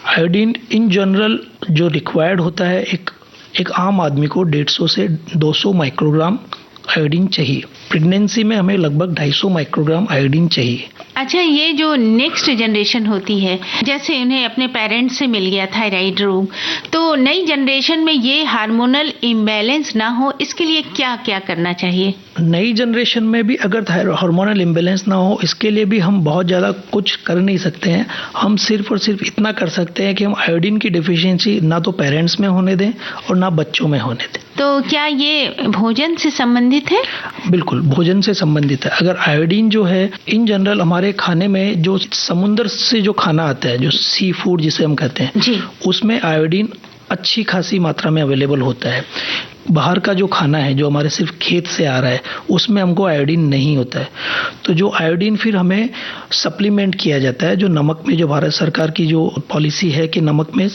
आयोडीन इन जनरल जो रिक्वायर्ड होता है, एक आम आदमी को 150 से 200 माइक्रोग्राम आयोडीन चाहिए। प्रेगनेंसी में हमें लगभग 250 माइक्रोग्राम आयोडीन चाहिए। अच्छा, ये जो नेक्स्ट जनरेशन होती है, जैसे उन्हें अपने पेरेंट्स से मिल गया थायराइड रोग, तो नई जनरेशन में ये हार्मोनल इम्बैलेंस ना हो, इसके लिए क्या क्या करना चाहिए? नई जनरेशन में भी अगर हार्मोनल इम्बैलेंस ना हो, इसके लिए भी हम बहुत ज़्यादा कुछ कर नहीं सकते हैं। हम सिर्फ और सिर्फ इतना कर सकते हैं कि हम आयोडीन की डिफिशियंसी ना तो पेरेंट्स में होने दें और ना बच्चों में होने दें। तो क्या ये भोजन से संबंधित है? बिल्कुल, भोजन से संबंधित है। अगर आयोडीन जो है इन जनरल हमारे खाने में, जो समुद्र से जो खाना आता है, जो सी फूड जिसे हम कहते हैं जी, उसमें आयोडीन अच्छी खासी मात्रा में अवेलेबल होता है। बाहर का जो खाना है जो हमारे सिर्फ खेत से आ रहा है उसमें हमको आयोडीन नहीं होता है, तो जो आयोडीन फिर हमें सप्लीमेंट किया जाता है। जो नमक में जो भारत सरकार की जो पॉलिसी है कि नमक में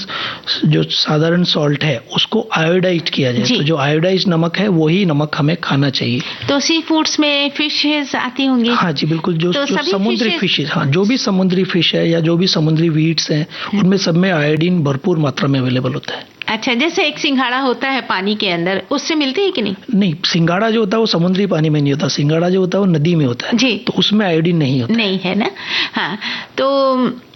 जो साधारण सॉल्ट है उसको आयोडाइज किया जाए, तो जो आयोडाइज नमक है वही नमक हमें खाना चाहिए। तो सी फूड्स में फिशेज आती होंगी? हाँ जी बिल्कुल, जो समुद्री फिशेज, हाँ जो भी समुद्री फिश है या जो भी समुद्री वीड्स हैं उनमें सब में आयोडीन भरपूर मात्रा में अवेलेबल होता है। अच्छा, जैसे एक सिंघाड़ा होता है पानी के अंदर, उससे मिलती है कि नहीं? नहीं, सिंघाड़ा जो होता है वो समुद्री पानी में नहीं होता, सिंघाड़ा जो होता है वो नदी में होता है जी, तो उसमें आयोडीन नहीं होता। नहीं है ना। हाँ, तो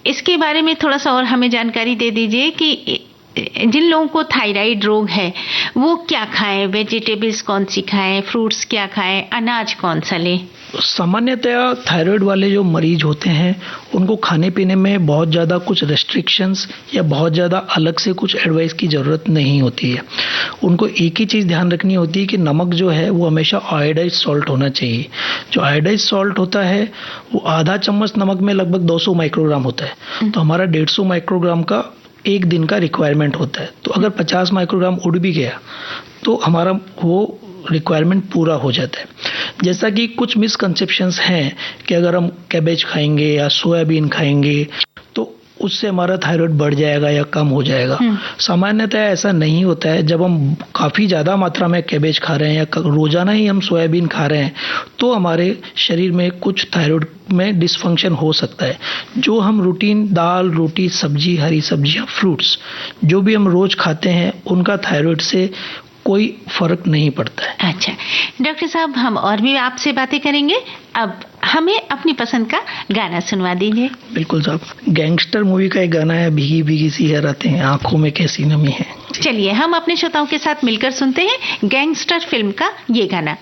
इसके बारे में थोड़ा सा और हमें जानकारी दे दीजिए कि जिन लोगों को थायराइड रोग है वो क्या खाएं, वेजिटेबल्स कौन सी खाएं, फ्रूट्स क्या खाएं, अनाज कौन सा लें? सामान्यतया थायराइड वाले जो मरीज होते हैं उनको खाने पीने में बहुत ज़्यादा कुछ रेस्ट्रिक्शंस या बहुत ज़्यादा अलग से कुछ एडवाइस की ज़रूरत नहीं होती है। उनको एक ही चीज़ ध्यान रखनी होती है कि नमक जो है वो हमेशा आयोडाइज सॉल्ट होना चाहिए। जो आयोडाइज सॉल्ट होता है वो आधा चम्मच नमक में लगभग 200 माइक्रोग्राम होता है, तो हमारा 150 माइक्रोग्राम का एक दिन का रिक्वायरमेंट होता है। तो अगर 50 माइक्रोग्राम उड़ भी गया तो हमारा वो रिक्वायरमेंट पूरा हो जाता है। जैसा कि कुछ मिसकंसेप्शंस हैं कि अगर हम कैबेज खाएंगे या सोयाबीन खाएंगे तो उससे हमारा थायराइड बढ़ जाएगा या कम हो जाएगा। सामान्यतः ऐसा नहीं होता है। जब हम काफ़ी ज़्यादा मात्रा में कैबेज खा रहे हैं या रोज़ाना ही हम सोयाबीन खा रहे हैं तो हमारे शरीर में कुछ थायराइड में डिसफंक्शन हो सकता है। जो हम रूटीन दाल, रोटी, सब्जी, हरी सब्जियां, फ्रूट्स जो भी हम रोज़ खाते हैं उनका थायराइड से कोई फर्क नहीं पड़ता है। अच्छा डॉक्टर साहब, हम और भी आपसे बातें करेंगे। अब हमें अपनी पसंद का गाना सुनवा दीजिए। बिल्कुल साहब, गैंगस्टर मूवी का एक गाना है, भीगी भीगी सी है रातें, आंखों में कैसी नमी है। चलिए हम अपने श्रोताओं के साथ मिलकर सुनते हैं गैंगस्टर फिल्म का ये गाना।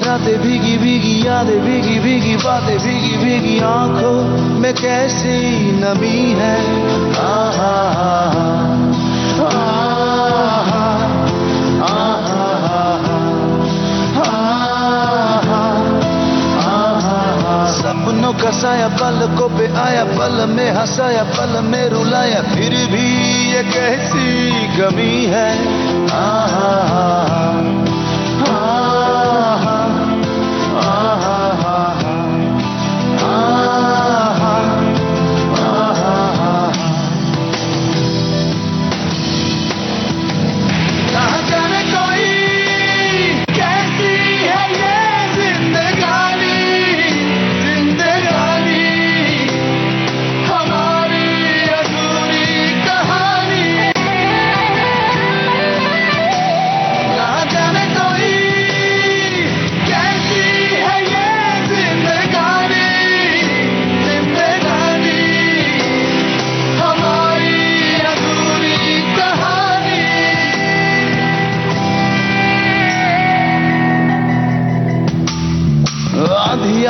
रातें भीगी भीगी यादें, भीगी भीगी बातें, भीगी भीगी आंखों में कैसी नमी है। आहा सपनों का साया पलकों पे आया, पल में हंसाया, पल में रुलाया, फिर भी ये कैसी कमी है।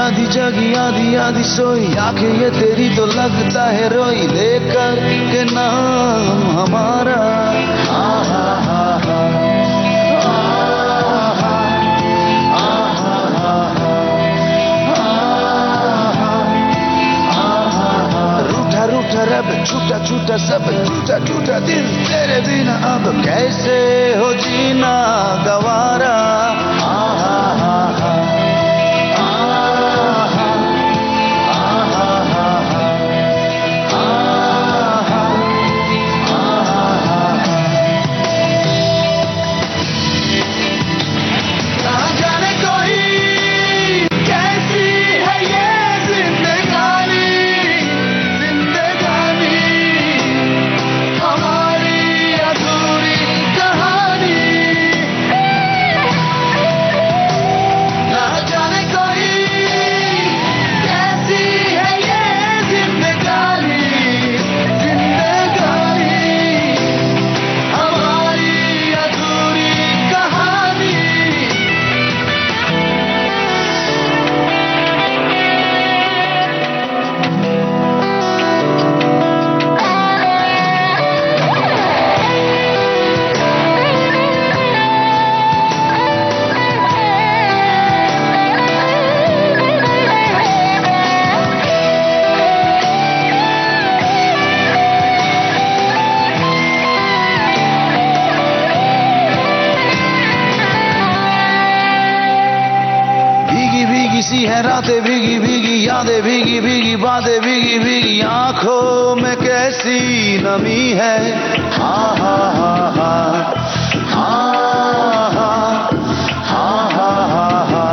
आधी जगी आधी आधी सोई, आंखें ये तेरी तो लगता है रोई, लेकर के नाम हमारा। रूठा रूठा रब, छूटा छूटा सब, टूटा टूटा दिल तेरे बिना अब कैसे हो जीना गवारा। है ये रातें भीगी भीगी, यादें भीगी भीगी, बातें भीगी भीगी, आंखों में कैसी नमी है। हा हा हा हा हा हा हा हा हा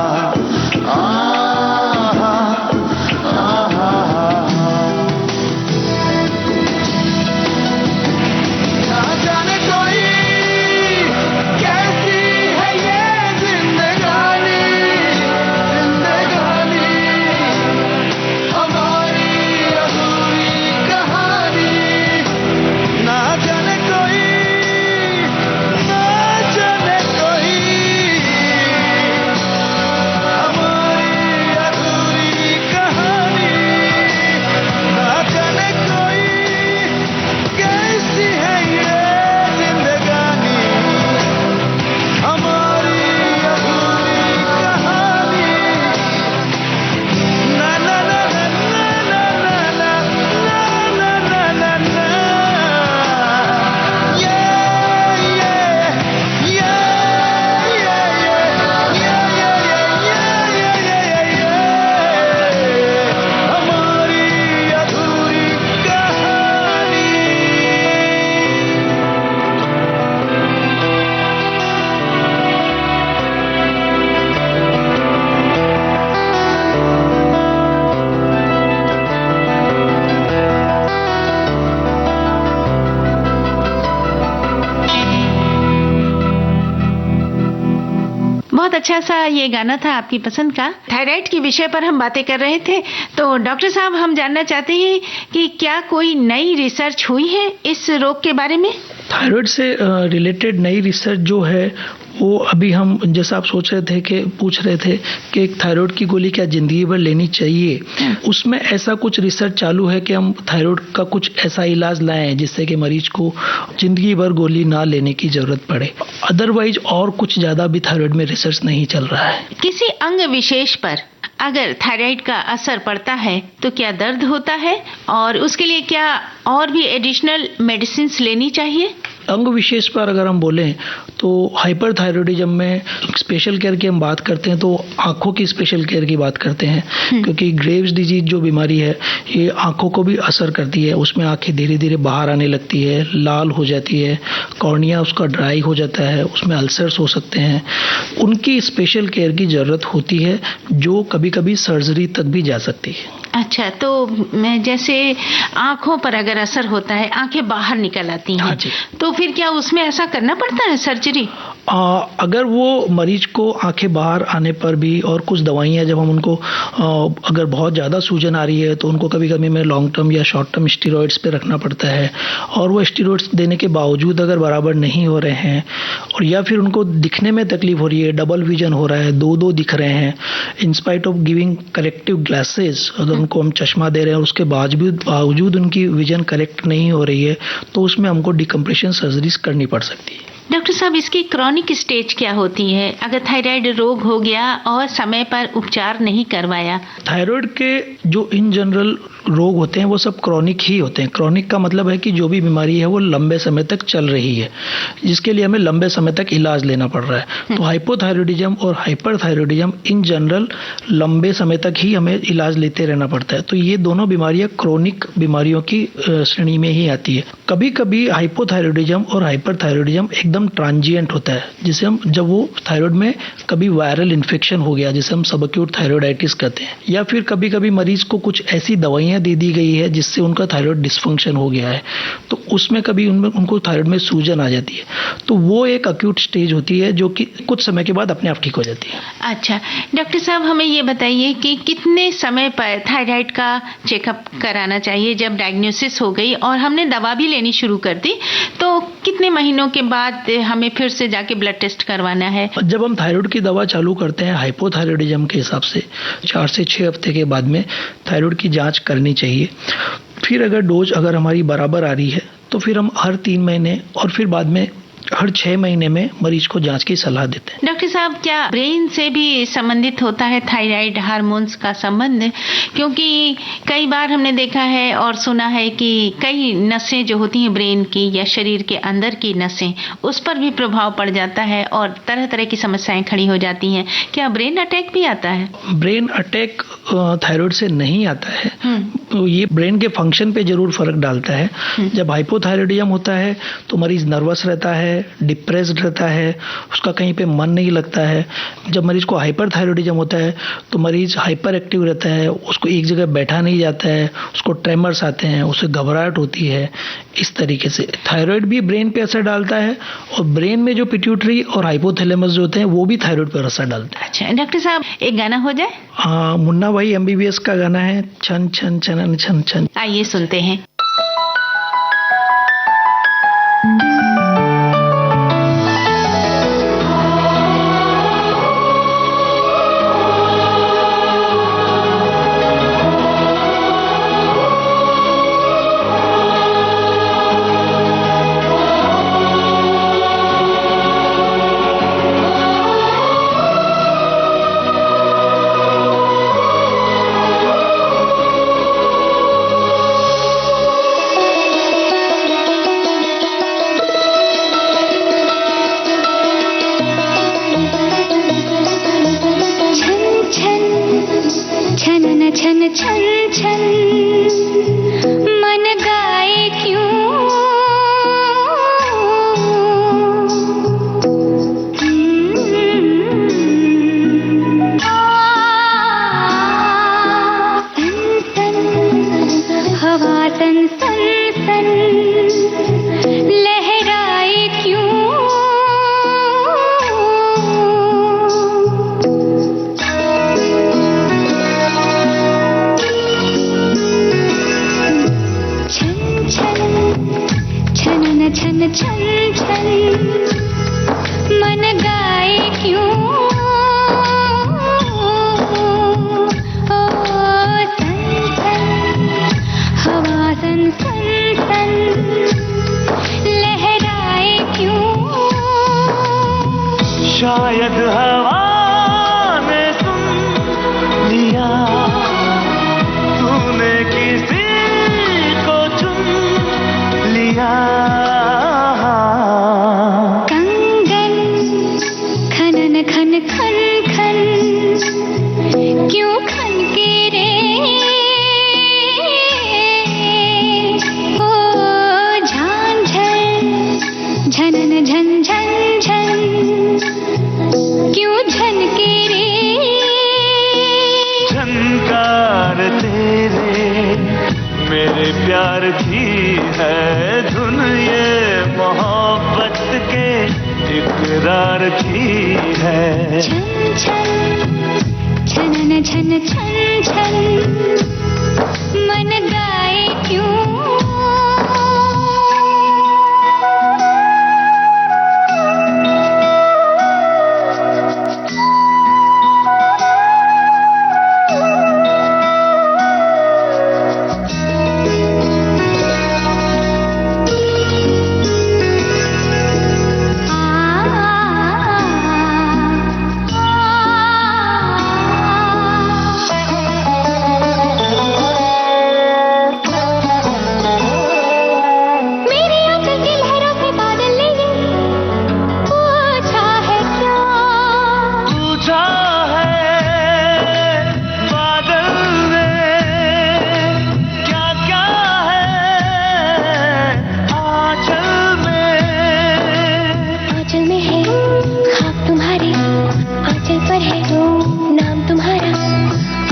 बहुत अच्छा सा ये गाना था आपकी पसंद का। थायराइड के विषय पर हम बातें कर रहे थे, तो डॉक्टर साहब हम जानना चाहते हैं कि क्या कोई नई रिसर्च हुई है इस रोग के बारे में? थायराइड से रिलेटेड नई रिसर्च जो है वो अभी हम जैसा आप सोच रहे थे कि पूछ रहे थे कि एक थायराइड की गोली क्या जिंदगी भर लेनी चाहिए, उसमें ऐसा कुछ रिसर्च चालू है कि हम थायराइड का कुछ ऐसा इलाज लाएं जिससे कि मरीज को जिंदगी भर गोली ना लेने की जरूरत पड़े। अदरवाइज और कुछ ज्यादा भी थायराइड में रिसर्च नहीं चल रहा है। किसी अंग विशेष पर अगर थायराइड का असर पड़ता है तो क्या दर्द होता है और उसके लिए क्या और भी एडिशनल मेडिसिन लेनी चाहिए? अंग विशेष पर अगर हम बोलें तो हाइपरथायरॉयडिज्म में स्पेशल केयर की हम बात करते हैं तो आंखों की स्पेशल केयर की बात करते हैं, क्योंकि ग्रेव्स डिजीज जो बीमारी है ये आंखों को भी असर करती है। उसमें आंखें धीरे धीरे बाहर आने लगती है, लाल हो जाती है, कॉर्निया उसका ड्राई हो जाता है, उसमें अल्सर्स हो सकते हैं। उनकी स्पेशल केयर की ज़रूरत होती है जो कभी कभी सर्जरी तक भी जा सकती है। अच्छा, तो मैं जैसे आंखों पर अगर असर होता है, आंखें बाहर निकल आती हैं, हाँ जी। तो फिर क्या उसमें ऐसा करना पड़ता है सर्जरी? अगर वो मरीज को आंखें बाहर आने पर भी और कुछ दवाइयाँ जब हम उनको अगर बहुत ज़्यादा सूजन आ रही है तो उनको कभी कभी में लॉन्ग टर्म या शॉर्ट टर्म स्टीरॉइड्स पे रखना पड़ता है, और वो स्टीरॉइड्स देने के बावजूद अगर बराबर नहीं हो रहे हैं और या फिर उनको दिखने में तकलीफ हो रही है, डबल विजन हो रहा है, दो दिख रहे हैं, in spite of giving corrective glasses, अगर उनको हम चश्मा दे रहे हैं और उसके बावजूद उनकी विजन करेक्ट नहीं हो रही है तो उसमें हमको डिकम्प्रेशन सर्जरीज करनी पड़ सकती है। डॉक्टर साहब, इसकी क्रॉनिक स्टेज क्या होती है अगर थायराइड रोग हो गया और समय पर उपचार नहीं करवाया? थायराइड के जो इन जनरल रोग होते हैं वो सब क्रॉनिक ही होते हैं। क्रॉनिक का मतलब है कि जो भी बीमारी है वो लंबे समय तक चल रही है, जिसके लिए हमें लंबे समय तक इलाज लेना पड़ रहा है। तो हाइपोथायरॉयडिज्म और हाइपरथायरॉयडिज्म इन जनरल लंबे समय तक ही हमें इलाज लेते रहना पड़ता है। तो ये दोनों बीमारियां क्रॉनिक बीमारियों की श्रेणी में ही आती है। कभी कभी हाइपोथायरॉयडिज्म और हाइपरथायरॉयडिज्म एकदम ट्रांजिएंट होता है, जिसे हम जब वो थायराइड में कभी वायरल इन्फेक्शन हो गया जिसे हम सबअक्यूट थायराइडाइटिस कहते हैं, या फिर कभी कभी मरीज को कुछ ऐसी दवाइयां दे दी गई है जिससे उनका थायराइड डिसफंक्शन हो गया है, तो उसमें कभी उनको थायराइड में सूजन आ जाती है। तो वो एक अक्यूट स्टेज होती है जो कि कुछ समय के बाद अपने आप ठीक हो जाती है। अच्छा डॉक्टर साहब, हमें ये बताइए कि कितने समय पर थायराइड का चेकअप कराना चाहिए? जब डायग्नोसिस हो गई और हमने दवा भी लेनी शुरू कर दी तो कितने महीनों के बाद हमें फिर से जाके ब्लड टेस्ट करवाना है? जब हम थायराइड की दवा चालू करते हैं हाइपोथायरॉयडिज्म के हिसाब से 4 से 6 हफ्ते के बाद में थायराइड की जांच करनी चाहिए। फिर अगर डोज हमारी बराबर आ रही है तो फिर हम हर 3 महीने और फिर बाद में हर 6 महीने में मरीज को जांच की सलाह देते हैं। डॉक्टर साहब, क्या ब्रेन से भी संबंधित होता है थायराइड हार्मोन्स का संबंध? क्योंकि कई बार हमने देखा है और सुना है कि कई नसें जो होती हैं ब्रेन की या शरीर के अंदर की नसें, उस पर भी प्रभाव पड़ जाता है और तरह तरह की समस्याएं खड़ी हो जाती हैं। क्या ब्रेन अटैक भी आता है? ब्रेन अटैक थायराइड से नहीं आता है, तो ये ब्रेन के फंक्शन पे जरूर फर्क डालता है। जब हाइपोथायराइडिज्म होता है तो मरीज नर्वस रहता है, डिप्रेस्ड रहता है, उसका कहीं पे मन नहीं लगता है। जब मरीज को हाइपरथायराइडिज्म होता है तो मरीज हाइपर एक्टिव रहता है, उसको एक जगह बैठा नहीं जाता है, उसको ट्रेमर्स आते हैं, उसे घबराहट होती है। इस तरीके से थायराइड भी ब्रेन पे असर डालता है और ब्रेन में जो पिट्यूटरी और हाइपोथैलेमस जो होते हैं वो भी थायराइड पर असर डालते हैं। अच्छा डॉक्टर साहब, एक गाना हो जाए? हाँ, मुन्ना भाई MBBS का गाना है, छन छन छनन छन छन। आइए सुनते हैं। छन छन छन मन गाए क्यों, सन सन हवा सन सन सन लहराए क्यों, छन छन छन मन गाए क्यों, ओ सन सन हवा सन सन सन लहराए क्यों, शायद हवा ने सुन लिया, तूने किसी को चुन लिया, खन खन खन क्यों खन के रे, ओ झान झन झनन झन झन झन क्यों झन के रे, झनकार तेरे मेरे प्यार की है धुन, ये मोहब्बत के इकरार की है। छन छन छनन छन छन छन मन गाए क्यों,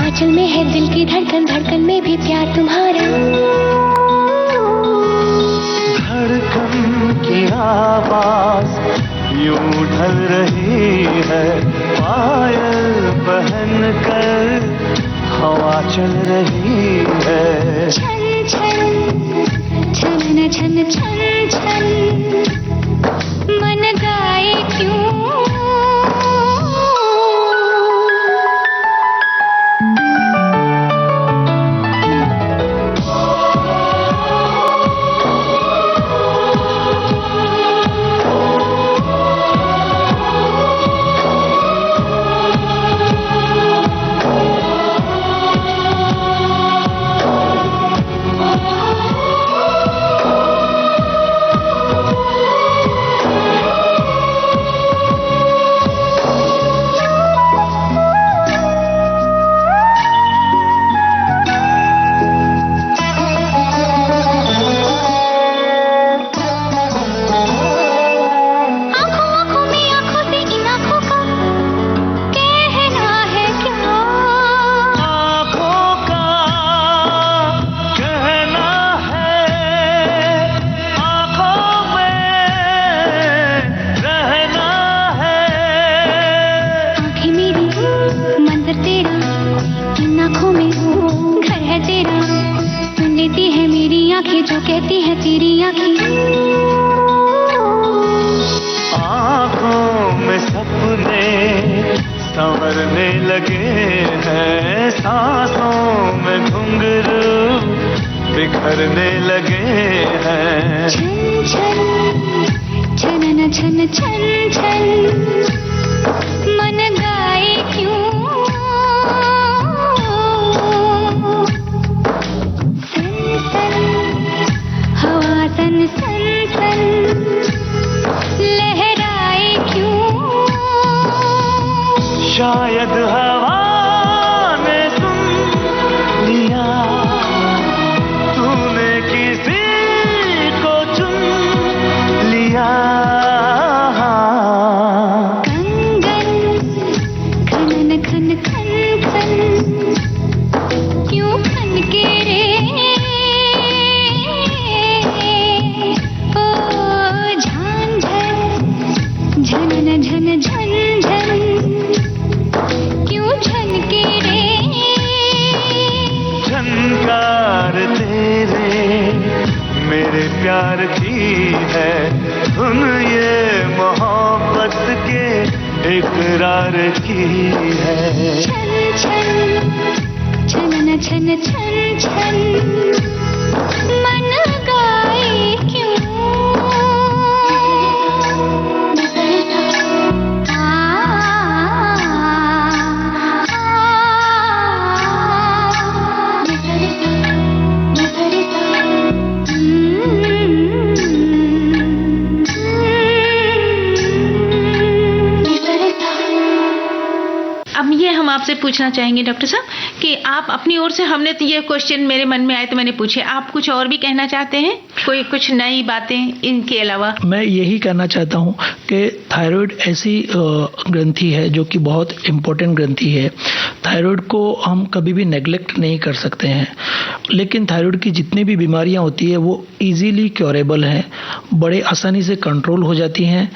आंचल में है दिल की धड़कन, धड़कन में भी प्यार तुम्हारा, धड़कन की आवाज यूं ढल रही है, पायल पहन कर हवा चल रही है। छन छन छन छन छन छन मन गाए क्यों, लगे हैं, सांसों में घुंघरू बिखरने लगे हैं। छन छन छनन छन छन छन मन गाए क्यों, सन सन हवा सन सन सन लहराए क्यों। शायद हवा ने सुन लिया, तूने किसी को चुन लिया। कंगन खनन खन खन खन क्यों खन के रे, ओ झांझर झनन झन झन झन क्यों झन के रे। झनकार तेरे मेरे प्यार की है, धुन ये मोहब्बत के इकरार की है। छन छन छनन छन छन छन मन गाए क्यों। अब ये हम आपसे पूछना चाहेंगे डॉक्टर साहब कि आप अपनी ओर से, हमने तो ये क्वेश्चन मेरे मन में आए तो मैंने पूछे, आप कुछ और भी कहना चाहते हैं, कोई कुछ नई बातें इनके अलावा? मैं यही कहना चाहता हूँ कि थायराइड ऐसी ग्रंथि है जो कि बहुत इम्पोर्टेंट ग्रंथि है। थायराइड को हम कभी भी नेग्लेक्ट नहीं कर सकते हैं, लेकिन थायराइड की जितनी भी बीमारियां होती है वो इजीली क्योरेबल हैं, बड़े आसानी से कंट्रोल हो जाती हैं।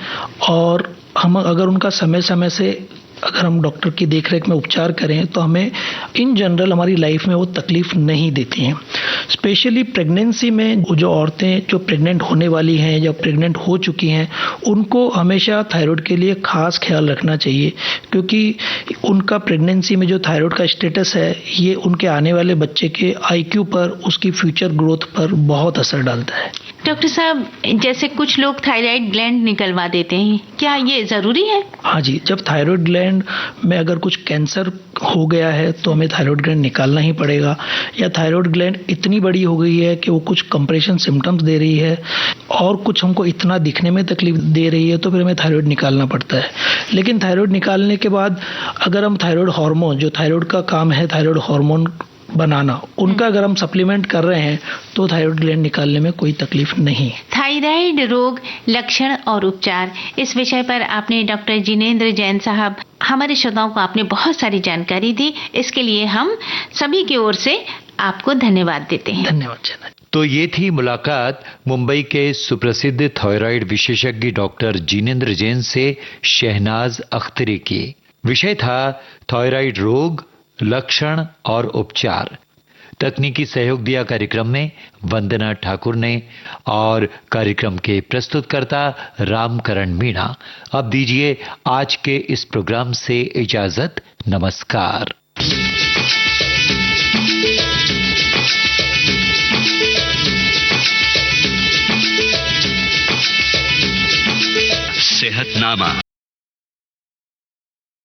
और हम अगर उनका समय समय से अगर हम डॉक्टर की देखरेख में उपचार करें तो हमें इन जनरल हमारी लाइफ में वो तकलीफ नहीं देती हैं। स्पेशली प्रेगनेंसी में जो औरतें जो प्रेग्नेंट होने वाली हैं या प्रेग्नेंट हो चुकी हैं, उनको हमेशा थायराइड के लिए खास ख्याल रखना चाहिए, क्योंकि उनका प्रेगनेंसी में जो थायराइड का स्टेटस है ये उनके आने वाले बच्चे के IQ पर, उसकी फ्यूचर ग्रोथ पर बहुत असर डालता है। डॉक्टर साहब, जैसे कुछ लोग थायराइड ग्लैंड निकलवा देते हैं, क्या ये जरूरी है? हाँ जी, जब थायराइड ग्लैंड में अगर कुछ कैंसर हो गया है तो हमें थायराइड ग्लैंड निकालना ही पड़ेगा, या थायराइड ग्लैंड इतनी बड़ी हो गई है कि वो कुछ कंप्रेशन सिम्टम्स दे रही है और कुछ हमको इतना दिखने में तकलीफ दे रही है, तो फिर हमें थायराइड निकालना पड़ता है। लेकिन थायराइड निकालने के बाद अगर हम थायराइड हार्मोन, जो थायराइड का काम है थायराइड हार्मोन बनाना, उनका अगर हम सप्लीमेंट कर रहे हैं तो थायराइड ग्लैंड निकालने में कोई तकलीफ नहीं। थायराइड रोग, लक्षण और उपचार, इस विषय पर आपने डॉक्टर जिनेंद्र जैन साहब, हमारे श्रोताओं को आपने बहुत सारी जानकारी दी, इसके लिए हम सभी की ओर से आपको धन्यवाद देते हैं। धन्यवाद जैन। तो ये थी मुलाकात मुंबई के सुप्रसिद्ध थायराइड विशेषज्ञ डॉक्टर जिनेंद्र जैन से शहनाज अख्तरी की। विषय था थायराइड रोग, लक्षण और उपचार। तकनीकी सहयोग दिया कार्यक्रम में वंदना ठाकुर ने और कार्यक्रम के प्रस्तुतकर्ता रामकरण मीणा। अब दीजिए आज के इस प्रोग्राम से इजाजत। नमस्कार। सेहतनामा।